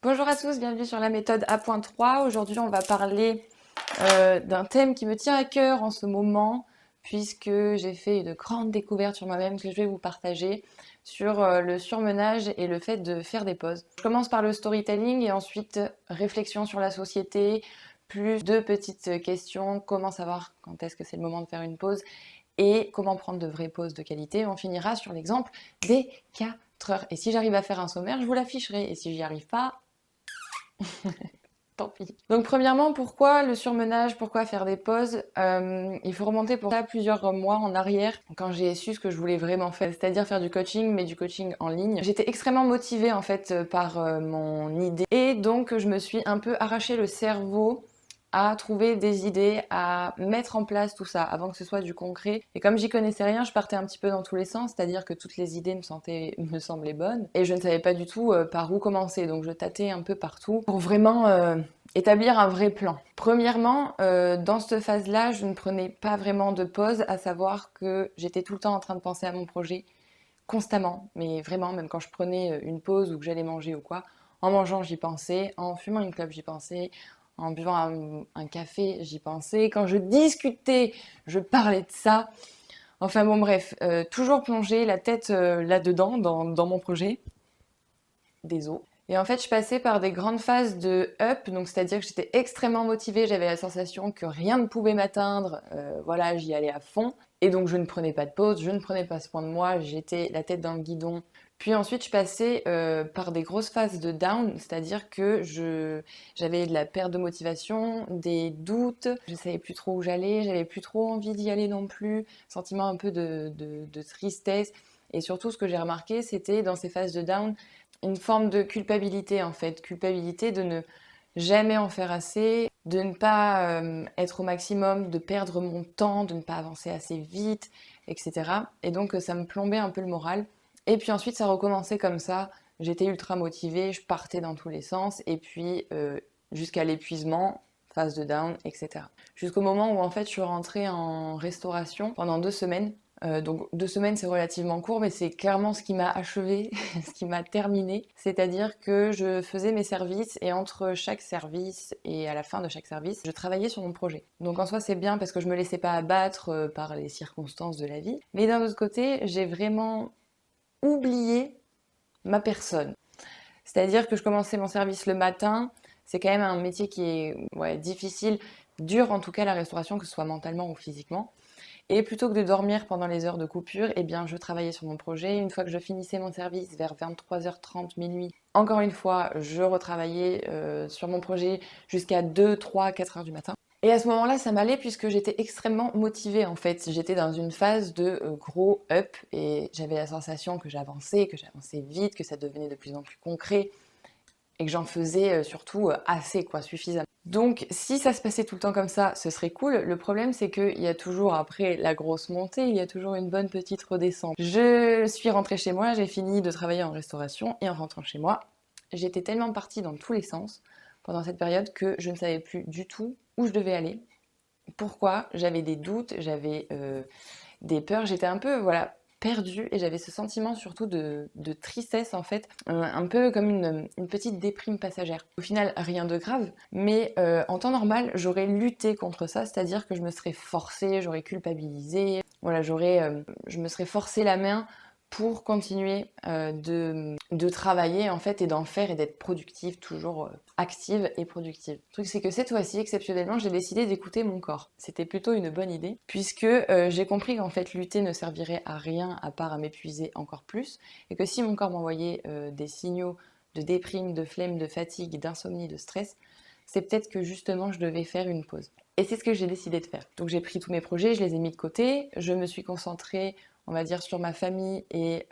Bonjour à tous, bienvenue sur la méthode A.3. Aujourd'hui, on va parler d'un thème qui me tient à cœur en ce moment, puisque j'ai fait une grande découverte sur moi-même que je vais vous partager sur le surmenage et le fait de faire des pauses. Je commence par le storytelling et ensuite réflexion sur la société, plus deux petites questions, comment savoir quand est-ce que c'est le moment de faire une pause et comment prendre de vraies pauses de qualité. On finira sur l'exemple des 4 heures. Et si j'arrive à faire un sommaire, je vous l'afficherai. Et si j'y arrive pas, tant pis. Donc premièrement, pourquoi le surmenage? Pourquoi faire des pauses? Il faut remonter pour ça plusieurs mois en arrière, quand j'ai su ce que je voulais vraiment faire, c'est-à-dire faire du coaching, mais du coaching en ligne. J'étais extrêmement motivée en fait par mon idée, et donc je me suis un peu arraché le cerveau à trouver des idées, à mettre en place tout ça avant que ce soit du concret. Et comme j'y connaissais rien, je partais un petit peu dans tous les sens, c'est-à-dire que toutes les idées me semblaient bonnes et je ne savais pas du tout par où commencer. Donc je tâtais un peu partout pour vraiment établir un vrai plan. Premièrement, dans cette phase-là, je ne prenais pas vraiment de pause, à savoir que j'étais tout le temps en train de penser à mon projet, constamment, mais vraiment, même quand je prenais une pause ou que j'allais manger ou quoi, en mangeant j'y pensais, en fumant une clope j'y pensais, en buvant un café j'y pensais, quand je discutais je parlais de ça. Enfin bon bref, toujours plongée la tête là-dedans, dans mon projet. Des os. Et en fait, je passais par des grandes phases de up, donc c'est-à-dire que j'étais extrêmement motivée, j'avais la sensation que rien ne pouvait m'atteindre, voilà, j'y allais à fond. Et donc je ne prenais pas de pause, je ne prenais pas soin de moi, j'étais la tête dans le guidon. Puis ensuite, je passais par des grosses phases de down, c'est-à-dire que j'avais de la perte de motivation, des doutes, je savais plus trop où j'allais, j'avais plus trop envie d'y aller non plus, sentiment un peu de tristesse. Et surtout, ce que j'ai remarqué, c'était dans ces phases de down, une forme de culpabilité en fait, culpabilité de ne jamais en faire assez, de ne pas être au maximum, de perdre mon temps, de ne pas avancer assez vite, etc. Et donc ça me plombait un peu le moral. Et puis ensuite ça recommençait comme ça, j'étais ultra motivée, je partais dans tous les sens, et puis jusqu'à l'épuisement, phase de down, etc. Jusqu'au moment où en fait je suis rentrée en restauration pendant 2 semaines. Donc 2 semaines c'est relativement court, mais c'est clairement ce qui m'a achevé, ce qui m'a terminé. C'est-à-dire que je faisais mes services et entre chaque service et à la fin de chaque service, je travaillais sur mon projet. Donc en soi c'est bien parce que je me laissais pas abattre par les circonstances de la vie. Mais d'un autre côté, j'ai vraiment oublié ma personne. C'est-à-dire que je commençais mon service le matin. C'est quand même un métier qui est difficile, dur en tout cas la restauration, que ce soit mentalement ou physiquement. Et plutôt que de dormir pendant les heures de coupure, eh bien, je travaillais sur mon projet. Une fois que je finissais mon service vers 23h30, minuit, encore une fois, je retravaillais sur mon projet jusqu'à 2, 3, 4 heures du matin. Et à ce moment-là, ça m'allait puisque j'étais extrêmement motivée en fait. J'étais dans une phase de gros up et j'avais la sensation que j'avançais vite, que ça devenait de plus en plus concret et que j'en faisais surtout assez, quoi, suffisamment. Donc si ça se passait tout le temps comme ça, ce serait cool. Le problème c'est qu'il y a toujours, après la grosse montée, il y a toujours une bonne petite redescente. Je suis rentrée chez moi, j'ai fini de travailler en restauration, et en rentrant chez moi, j'étais tellement partie dans tous les sens pendant cette période que je ne savais plus du tout où je devais aller. Pourquoi? J'avais des doutes, j'avais des peurs, j'étais un peu voilà, perdue, et j'avais ce sentiment surtout de tristesse en fait, un peu comme une petite déprime passagère. Au final, rien de grave, mais en temps normal, j'aurais lutté contre ça, c'est-à-dire que je me serais forcée, j'aurais culpabilisé, voilà, je me serais forcé la main pour continuer de travailler en fait et d'en faire et d'être productive, toujours active et productive. Le truc c'est que cette fois-ci, exceptionnellement, j'ai décidé d'écouter mon corps. C'était plutôt une bonne idée puisque j'ai compris qu'en fait lutter ne servirait à rien à part à m'épuiser encore plus, et que si mon corps m'envoyait des signaux de déprime, de flemme, de fatigue, d'insomnie, de stress, c'est peut-être que justement je devais faire une pause. Et c'est ce que j'ai décidé de faire. Donc j'ai pris tous mes projets, je les ai mis de côté, je me suis concentrée, on va dire, sur ma famille et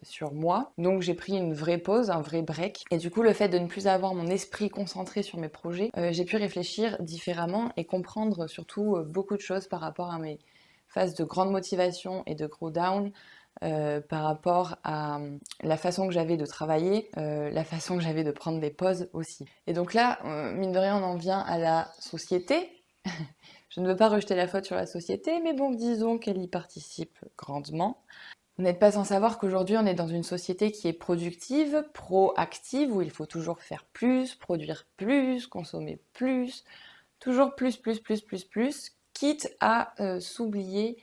sur moi. Donc j'ai pris une vraie pause, un vrai break. Et du coup, le fait de ne plus avoir mon esprit concentré sur mes projets, j'ai pu réfléchir différemment et comprendre surtout beaucoup de choses par rapport à mes phases de grande motivation et de gros down, par rapport à la façon que j'avais de travailler, la façon que j'avais de prendre des pauses aussi. Et donc là, mine de rien, on en vient à la société. Je ne veux pas rejeter la faute sur la société, mais bon, disons qu'elle y participe grandement. Vous n'êtes pas sans savoir qu'aujourd'hui on est dans une société qui est productive, proactive, où il faut toujours faire plus, produire plus, consommer plus, toujours plus, quitte à s'oublier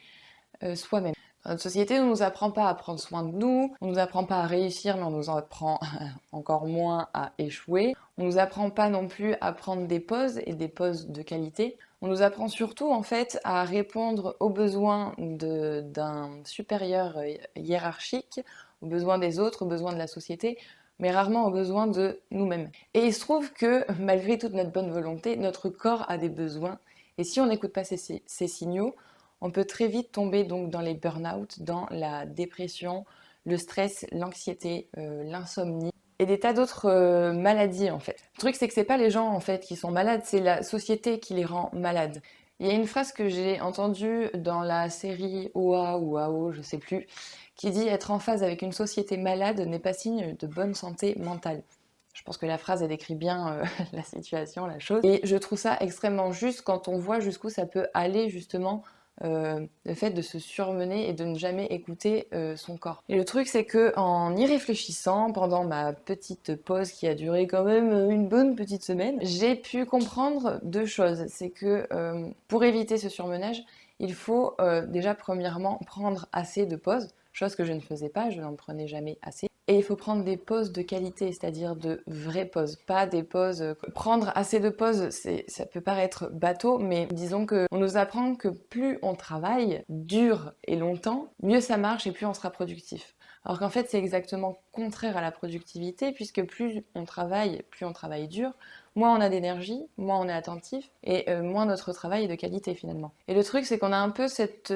soi-même. Dans notre société, on ne nous apprend pas à prendre soin de nous, on ne nous apprend pas à réussir, mais on nous apprend encore moins à échouer. On ne nous apprend pas non plus à prendre des pauses et des pauses de qualité. On nous apprend surtout en fait à répondre aux besoins d'un supérieur hiérarchique, aux besoins des autres, aux besoins de la société, mais rarement aux besoins de nous-mêmes. Et il se trouve que malgré toute notre bonne volonté, notre corps a des besoins. Et si on n'écoute pas ces signaux, on peut très vite tomber donc dans les burn-out, dans la dépression, le stress, l'anxiété, l'insomnie et des tas d'autres maladies en fait. Le truc c'est que c'est pas les gens en fait qui sont malades, c'est la société qui les rend malades. Il y a une phrase que j'ai entendue dans la série OA ou AO, je sais plus, qui dit être en phase avec une société malade n'est pas signe de bonne santé mentale. Je pense que la phrase elle décrit bien la situation, la chose. Et je trouve ça extrêmement juste quand on voit jusqu'où ça peut aller justement le fait de se surmener et de ne jamais écouter son corps. Et le truc c'est que en y réfléchissant pendant ma petite pause qui a duré quand même une bonne petite semaine, j'ai pu comprendre deux choses. C'est que pour éviter ce surmenage, il faut déjà premièrement prendre assez de pauses, chose que je ne faisais pas, je n'en prenais jamais assez. Et il faut prendre des pauses de qualité, c'est-à-dire de vraies pauses, pas des pauses. Prendre assez de pauses, ça peut paraître bateau, mais disons que on nous apprend que plus on travaille dur et longtemps, mieux ça marche et plus on sera productif. Alors qu'en fait, c'est exactement contraire à la productivité, puisque plus on travaille dur, moins on a d'énergie, moins on est attentif, et moins notre travail est de qualité finalement. Et le truc, c'est qu'on a un peu cette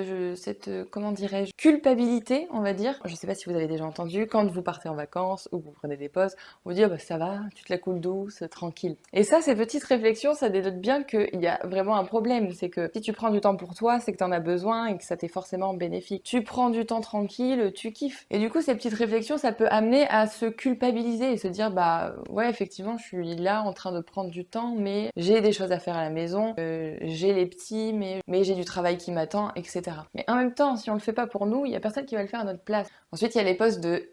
comment dirais-je, culpabilité, on va dire. Je sais pas si vous avez déjà entendu, quand vous partez en vacances ou que vous prenez des pauses, on vous dit, oh bah ça va, tu te la coules douce, tranquille. Et ça, ces petites réflexions, ça dénote bien qu'il y a vraiment un problème. C'est que si tu prends du temps pour toi, c'est que t'en as besoin et que ça t'est forcément bénéfique. Tu prends du temps tranquille, tu kiffes. Et du coup, ces petites réflexions, ça peut amener à se culpabiliser et se dire, bah ouais, effectivement, je suis là en train de prendre du temps, mais j'ai des choses à faire à la maison, j'ai les petits, mais j'ai du travail qui m'attend, etc. Mais en même temps, si on le fait pas pour nous, il y a personne qui va le faire à notre place. Ensuite, il y a les postes de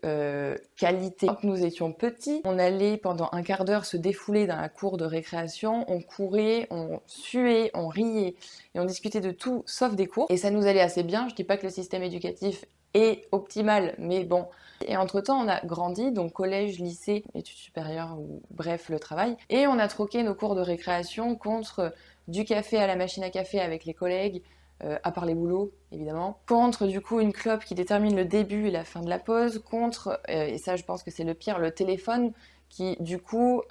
qualité. Quand nous étions petits, on allait pendant un quart d'heure se défouler dans la cour de récréation, on courait, on suait, on riait et on discutait de tout sauf des cours. Et ça nous allait assez bien. Je dis pas que le système éducatif est optimal, mais bon. Et entre-temps, on a grandi, donc collège, lycée, études supérieures, ou bref, le travail. Et on a troqué nos cours de récréation contre du café à la machine à café avec les collègues, à part les boulots, évidemment. Contre, du coup, une clope qui détermine le début et la fin de la pause. Contre, et ça, je pense que c'est le pire, le téléphone qui, du coup,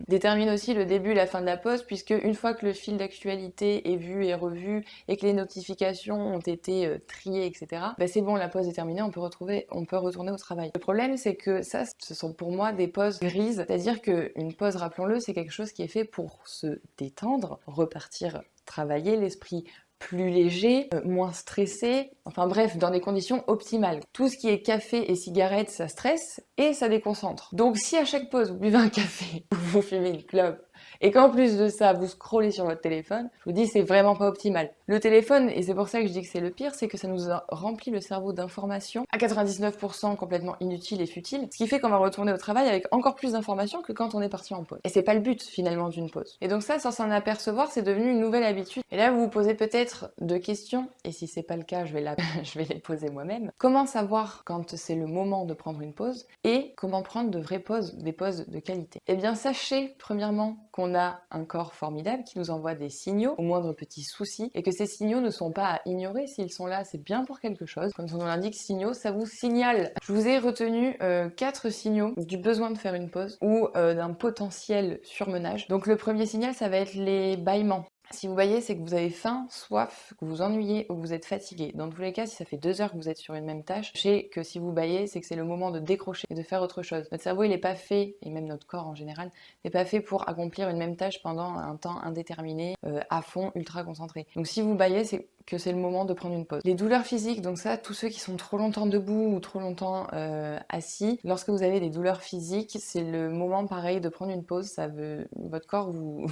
détermine aussi le début et la fin de la pause, puisque une fois que le fil d'actualité est vu et revu et que les notifications ont été triées, etc., bah c'est bon, la pause est terminée, on peut retourner au travail. Le problème, c'est que ça, ce sont pour moi des pauses grises, c'est-à-dire qu'une pause, rappelons-le, c'est quelque chose qui est fait pour se détendre, repartir travailler, l'esprit plus léger, moins stressé, enfin bref, dans des conditions optimales. Tout ce qui est café et cigarette, ça stresse et ça déconcentre. Donc si à chaque pause vous buvez un café, vous fumez une clope, et qu'en plus de ça, vous scrollez sur votre téléphone, je vous dis, c'est vraiment pas optimal. Le téléphone, et c'est pour ça que je dis que c'est le pire, c'est que ça nous a rempli le cerveau d'informations, à 99% complètement inutiles et futiles, ce qui fait qu'on va retourner au travail avec encore plus d'informations que quand on est parti en pause. Et c'est pas le but, finalement, d'une pause. Et donc ça, sans s'en apercevoir, c'est devenu une nouvelle habitude. Et là, vous vous posez peut-être deux questions, et si c'est pas le cas, je vais les poser moi-même. Comment savoir quand c'est le moment de prendre une pause, et comment prendre de vraies pauses, des pauses de qualité? Eh bien, sachez, premièrement, qu'on a un corps formidable qui nous envoie des signaux au moindre petit souci et que ces signaux ne sont pas à ignorer. S'ils sont là, c'est bien pour quelque chose. Comme son nom l'indique, signaux, ça vous signale. Je vous ai retenu 4 signaux du besoin de faire une pause ou d'un potentiel surmenage. Donc le premier signal, ça va être les bâillements. Si vous bâillez, c'est que vous avez faim, soif, que vous vous ennuyez ou que vous êtes fatigué. Dans tous les cas, si ça fait 2 heures que vous êtes sur une même tâche, sachez que si vous bâillez, c'est que c'est le moment de décrocher et de faire autre chose. Notre cerveau, il n'est pas fait, et même notre corps en général, n'est pas fait pour accomplir une même tâche pendant un temps indéterminé, à fond, ultra concentré. Donc si vous bâillez, c'est que c'est le moment de prendre une pause. Les douleurs physiques, donc ça, tous ceux qui sont trop longtemps debout ou trop longtemps assis, lorsque vous avez des douleurs physiques, c'est le moment pareil de prendre une pause. Votre corps vous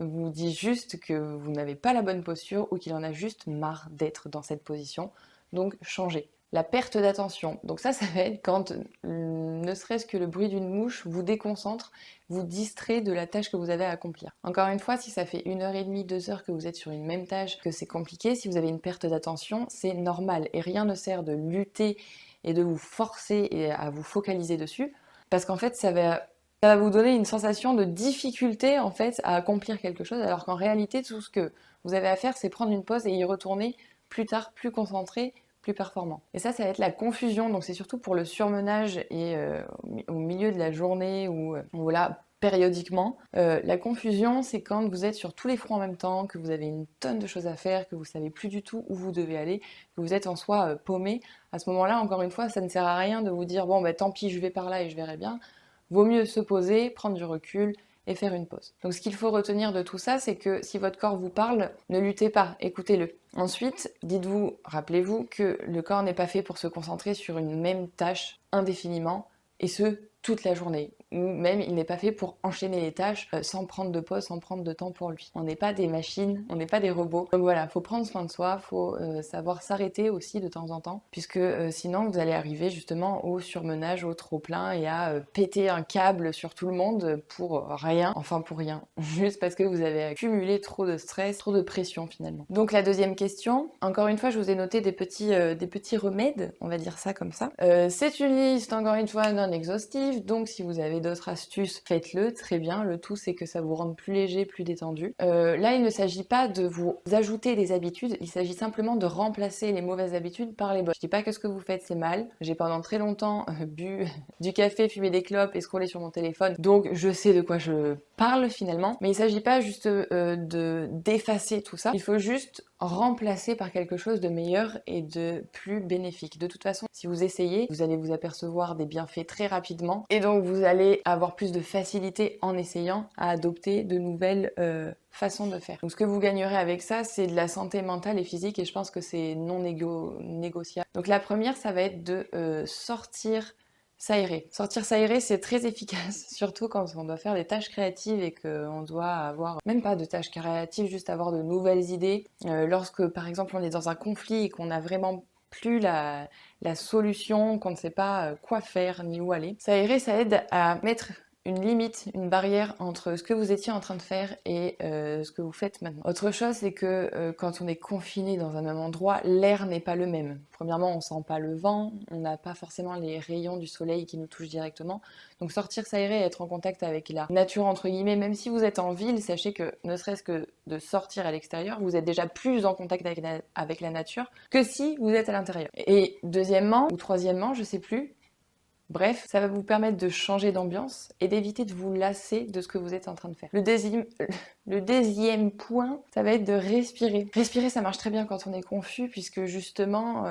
vous dit juste que vous n'avez pas la bonne posture ou qu'il en a juste marre d'être dans cette position. Donc changez. la perte d'attention. Donc ça va être quand ne serait-ce que le bruit d'une mouche vous déconcentre, vous distrait de la tâche que vous avez à accomplir. Encore une fois, si ça fait 1h30, 2 heures que vous êtes sur une même tâche, que c'est compliqué, si vous avez une perte d'attention, c'est normal. Et rien ne sert de lutter et de vous forcer et à vous focaliser dessus, parce qu'en fait, ça va vous donner une sensation de difficulté en fait à accomplir quelque chose, alors qu'en réalité, tout ce que vous avez à faire, c'est prendre une pause et y retourner plus tard, plus concentré, plus performant. Et ça va être la confusion, donc c'est surtout pour le surmenage et au milieu de la journée ou voilà, périodiquement. La confusion, c'est quand vous êtes sur tous les fronts en même temps, que vous avez une tonne de choses à faire, que vous savez plus du tout où vous devez aller, que vous êtes en soi paumé. À ce moment-là, encore une fois, ça ne sert à rien de vous dire bon bah tant pis, je vais par là et je verrai bien. Vaut mieux se poser, prendre du recul et faire une pause. Donc ce qu'il faut retenir de tout ça, c'est que si votre corps vous parle, ne luttez pas, écoutez-le. Ensuite, dites-vous, rappelez-vous que le corps n'est pas fait pour se concentrer sur une même tâche indéfiniment, et ce, toute la journée. Ou même, il n'est pas fait pour enchaîner les tâches sans prendre de pause, sans prendre de temps pour lui. On n'est pas des machines, on n'est pas des robots. Donc voilà, faut prendre soin de soi, faut savoir s'arrêter aussi de temps en temps, puisque sinon vous allez arriver justement au surmenage, au trop-plein et à péter un câble sur tout le monde pour rien, enfin pour rien, juste parce que vous avez accumulé trop de stress, trop de pression finalement. Donc la deuxième question, encore une fois, je vous ai noté des petits remèdes, on va dire ça comme ça. C'est une liste, encore une fois, non exhaustive, donc si vous avez d'autres astuces, faites-le, très bien. Le tout, c'est que ça vous rende plus léger, plus détendu. Là, il ne s'agit pas de vous ajouter des habitudes, il s'agit simplement de remplacer les mauvaises habitudes par les bonnes. Je dis pas que ce que vous faites, c'est mal. J'ai pendant très longtemps bu du café, fumé des clopes et scrollé sur mon téléphone, donc je sais de quoi je parle finalement. Mais il s'agit pas juste d'effacer tout ça, il faut juste remplacer par quelque chose de meilleur et de plus bénéfique. De toute façon, si vous essayez, vous allez vous apercevoir des bienfaits très rapidement et donc vous allez avoir plus de facilité en essayant à adopter de nouvelles façons de faire. Donc ce que vous gagnerez avec ça, c'est de la santé mentale et physique et je pense que c'est non négociable. Donc la première, ça va être de sortir s'aérer. Sortir s'aérer, c'est très efficace, surtout quand on doit faire des tâches créatives et qu'on doit avoir, même pas de tâches créatives, juste avoir de nouvelles idées. Lorsque, par exemple, on est dans un conflit et qu'on n'a vraiment plus la solution, qu'on ne sait pas quoi faire ni où aller. S'aérer, ça aide à mettre une limite, une barrière entre ce que vous étiez en train de faire et ce que vous faites maintenant. Autre chose, c'est que quand on est confiné dans un même endroit, l'air n'est pas le même. Premièrement, on sent pas le vent, on n'a pas forcément les rayons du soleil qui nous touchent directement. Donc sortir s'aérer et être en contact avec la nature, entre guillemets, même si vous êtes en ville, sachez que ne serait-ce que de sortir à l'extérieur, vous êtes déjà plus en contact avec la nature que si vous êtes à l'intérieur. Et deuxièmement, ou troisièmement, je sais plus, bref, ça va vous permettre de changer d'ambiance et d'éviter de vous lasser de ce que vous êtes en train de faire. Le deuxième point, ça va être de respirer. Respirer, ça marche très bien quand on est confus, puisque justement,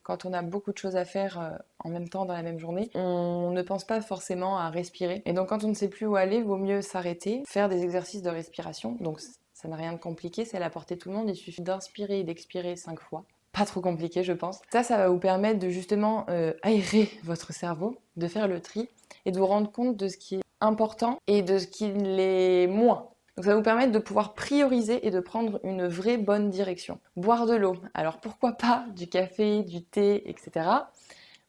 quand on a beaucoup de choses à faire en même temps dans la même journée, on ne pense pas forcément à respirer. Et donc quand on ne sait plus où aller, il vaut mieux s'arrêter, faire des exercices de respiration. Donc ça n'a rien de compliqué, c'est à la portée de tout le monde, il suffit d'inspirer et d'expirer 5 fois. Pas trop compliqué, je pense. Ça va vous permettre de justement aérer votre cerveau, de faire le tri et de vous rendre compte de ce qui est important et de ce qui l'est moins. Donc ça va vous permettre de pouvoir prioriser et de prendre une vraie bonne direction. Boire de l'eau. Alors pourquoi pas du café, du thé, etc.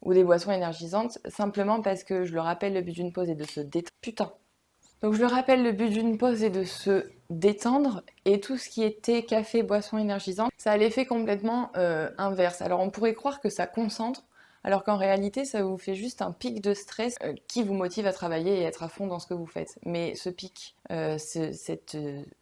ou des boissons énergisantes, simplement parce que, je le rappelle, le but d'une pause est de se détendre. Putain. Donc je le rappelle, le but d'une pause est de se détendre et tout ce qui est thé, café, boisson énergisante, ça a l'effet complètement inverse. Alors on pourrait croire que ça concentre, alors qu'en réalité ça vous fait juste un pic de stress qui vous motive à travailler et être à fond dans ce que vous faites. Mais ce pic, cette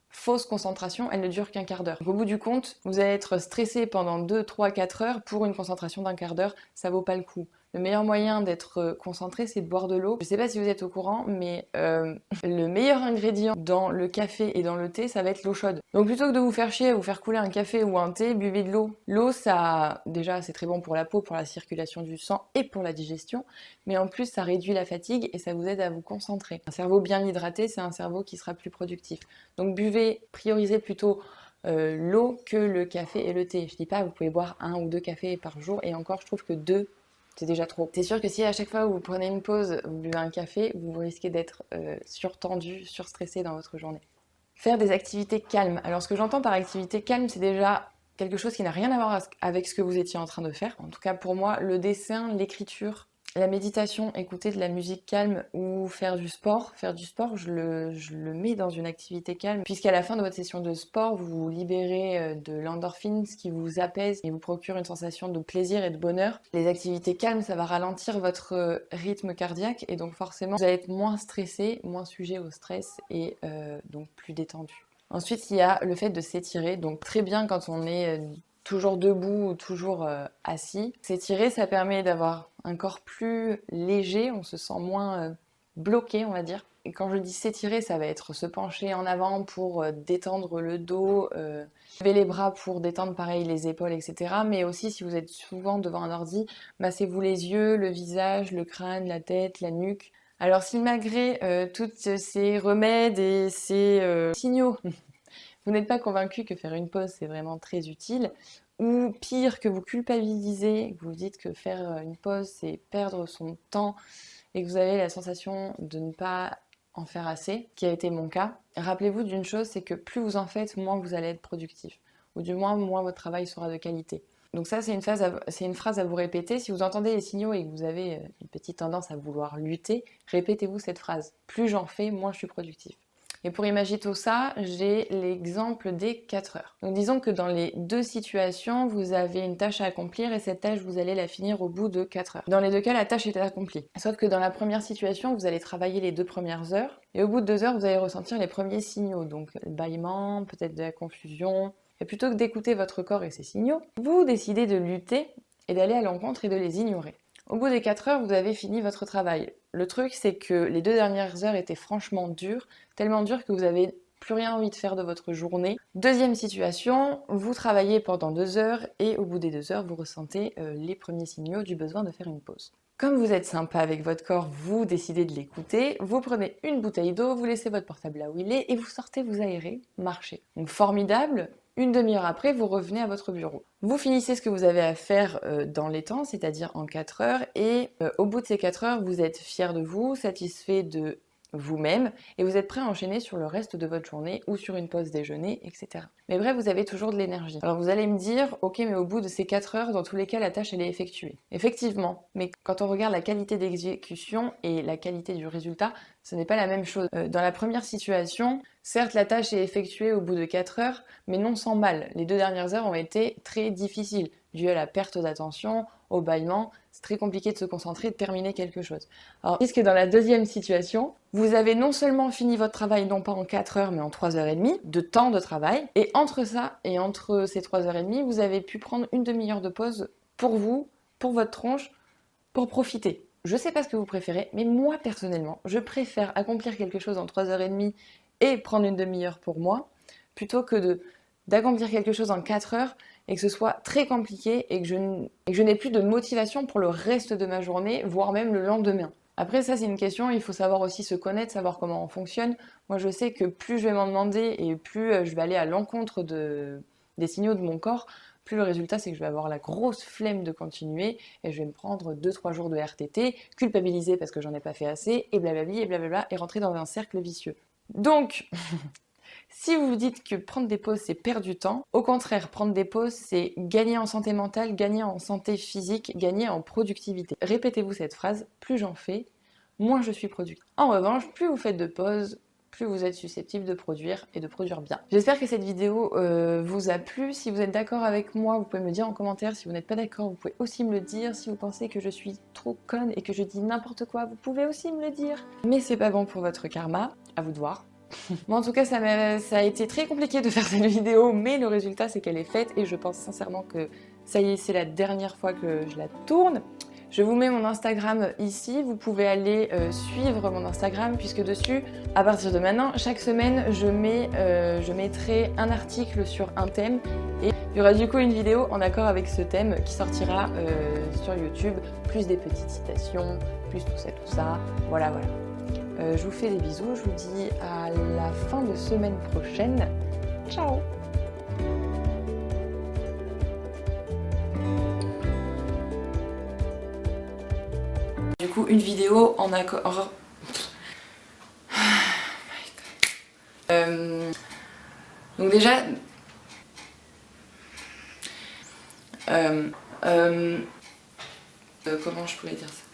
fausse concentration, elle ne dure qu'un quart d'heure. Au bout du compte, vous allez être stressé pendant 2, 3, 4 heures pour une concentration d'un quart d'heure, ça vaut pas le coup. Le meilleur moyen d'être concentré, c'est de boire de l'eau. Je sais pas si vous êtes au courant, mais le meilleur ingrédient dans le café et dans le thé, ça va être l'eau chaude. Donc plutôt que de vous faire chier à vous faire couler un café ou un thé, buvez de l'eau. L'eau, ça, déjà, c'est très bon pour la peau, pour la circulation du sang et pour la digestion, mais en plus, ça réduit la fatigue et ça vous aide à vous concentrer. Un cerveau bien hydraté, c'est un cerveau qui sera plus productif. Donc buvez, priorisez plutôt l'eau que le café et le thé. Je dis pas, vous pouvez boire 1 ou 2 cafés par jour, et encore, je trouve que 2, c'est déjà trop. C'est sûr que si à chaque fois où vous prenez une pause, vous buvez un café, vous risquez d'être surtendu, surstressé dans votre journée. Faire des activités calmes. Alors ce que j'entends par activité calme, c'est déjà quelque chose qui n'a rien à voir avec ce que vous étiez en train de faire. En tout cas pour moi, le dessin, l'écriture, la méditation, écouter de la musique calme ou faire du sport. Faire du sport, je le mets dans une activité calme, puisqu'à la fin de votre session de sport, vous vous libérez de l'endorphine, ce qui vous apaise et vous procure une sensation de plaisir et de bonheur. Les activités calmes, ça va ralentir votre rythme cardiaque et donc forcément, vous allez être moins stressé, moins sujet au stress et donc plus détendu. Ensuite, il y a le fait de s'étirer, donc très bien quand on est toujours debout ou toujours assis. S'étirer, ça permet d'avoir un corps plus léger, on se sent moins bloqué, on va dire. Et quand je dis s'étirer, ça va être se pencher en avant pour détendre le dos, lever les bras pour détendre pareil les épaules, etc. Mais aussi, si vous êtes souvent devant un ordi, massez-vous les yeux, le visage, le crâne, la tête, la nuque. Alors si malgré tous ces remèdes et ces signaux, vous n'êtes pas convaincu que faire une pause c'est vraiment très utile, ou pire que vous culpabilisez, que vous dites que faire une pause c'est perdre son temps et que vous avez la sensation de ne pas en faire assez, qui a été mon cas, rappelez-vous d'une chose, c'est que plus vous en faites, moins vous allez être productif, ou du moins votre travail sera de qualité. Donc ça, c'est une phrase à vous répéter. Si vous entendez les signaux et que vous avez une petite tendance à vouloir lutter, répétez-vous cette phrase. Plus j'en fais, moins je suis productif. Et pour imaginer tout ça, j'ai l'exemple des 4 heures. Donc disons que dans les deux situations, vous avez une tâche à accomplir et cette tâche, vous allez la finir au bout de 4 heures. Dans les deux cas, la tâche est accomplie. Sauf que dans la première situation, vous allez travailler les 2 premières heures et au bout de 2 heures, vous allez ressentir les premiers signaux. Donc le bâillement, peut-être de la confusion. Et plutôt que d'écouter votre corps et ses signaux, vous décidez de lutter et d'aller à l'encontre et de les ignorer. Au bout des 4 heures, vous avez fini votre travail. Le truc, c'est que les 2 dernières heures étaient franchement dures, tellement dures que vous n'avez plus rien envie de faire de votre journée. Deuxième situation, vous travaillez pendant 2 heures et au bout des 2 heures, vous ressentez les premiers signaux du besoin de faire une pause. Comme vous êtes sympa avec votre corps, vous décidez de l'écouter, vous prenez une bouteille d'eau, vous laissez votre portable là où il est et vous sortez vous aérer, marcher. Donc formidable, une demi-heure après, vous revenez à votre bureau. Vous finissez ce que vous avez à faire dans les temps, c'est-à-dire en 4 heures, et au bout de ces 4 heures, vous êtes fier de vous, satisfait de vous-même, et vous êtes prêt à enchaîner sur le reste de votre journée ou sur une pause déjeuner, etc. Mais bref, vous avez toujours de l'énergie. Alors vous allez me dire, ok, mais au bout de ces 4 heures, dans tous les cas, la tâche, elle est effectuée. Effectivement, mais quand on regarde la qualité d'exécution et la qualité du résultat, ce n'est pas la même chose. Dans la première situation, certes, la tâche est effectuée au bout de 4 heures, mais non sans mal. Les 2 dernières heures ont été très difficiles, dues à la perte d'attention, au bâillement. C'est très compliqué de se concentrer et de terminer quelque chose. Alors, puisque dans la deuxième situation, vous avez non seulement fini votre travail, non pas en 4 heures, mais en 3 heures et demie de temps de travail, et entre ça et entre ces 3 heures et demie, vous avez pu prendre une demi-heure de pause pour vous, pour votre tronche, pour profiter. Je sais pas ce que vous préférez, mais moi personnellement, je préfère accomplir quelque chose en 3 heures et demie et prendre une demi-heure pour moi, plutôt que d'accomplir quelque chose en 4 heures et que ce soit très compliqué et que je n'ai plus de motivation pour le reste de ma journée, voire même le lendemain. Après ça c'est une question, il faut savoir aussi se connaître, savoir comment on fonctionne. Moi je sais que plus je vais m'en demander et plus je vais aller à l'encontre des signaux de mon corps, plus le résultat c'est que je vais avoir la grosse flemme de continuer et je vais me prendre 2-3 jours de RTT, culpabiliser parce que j'en ai pas fait assez et blablabli et blablabla et rentrer dans un cercle vicieux. Donc, si vous vous dites que prendre des pauses c'est perdre du temps, au contraire, prendre des pauses c'est gagner en santé mentale, gagner en santé physique, gagner en productivité. Répétez-vous cette phrase, plus j'en fais, moins je suis productif. En revanche, plus vous faites de pauses, plus vous êtes susceptible de produire et de produire bien. J'espère que cette vidéo vous a plu. Si vous êtes d'accord avec moi, vous pouvez me le dire en commentaire. Si vous n'êtes pas d'accord, vous pouvez aussi me le dire. Si vous pensez que je suis trop conne et que je dis n'importe quoi, vous pouvez aussi me le dire. Mais c'est pas bon pour votre karma, à vous de voir. Moi en tout cas ça a été très compliqué de faire cette vidéo, mais le résultat c'est qu'elle est faite et je pense sincèrement que ça y est, c'est la dernière fois que je la tourne. Je vous mets mon Instagram ici, vous pouvez aller suivre mon Instagram puisque dessus, à partir de maintenant, chaque semaine, je mettrai un article sur un thème et il y aura du coup une vidéo en accord avec ce thème qui sortira sur YouTube, plus des petites citations, plus tout ça, voilà. Je vous fais des bisous, je vous dis à la fin de semaine prochaine. Ciao! Du coup, une vidéo en accord... donc déjà... Comment je pourrais dire ça?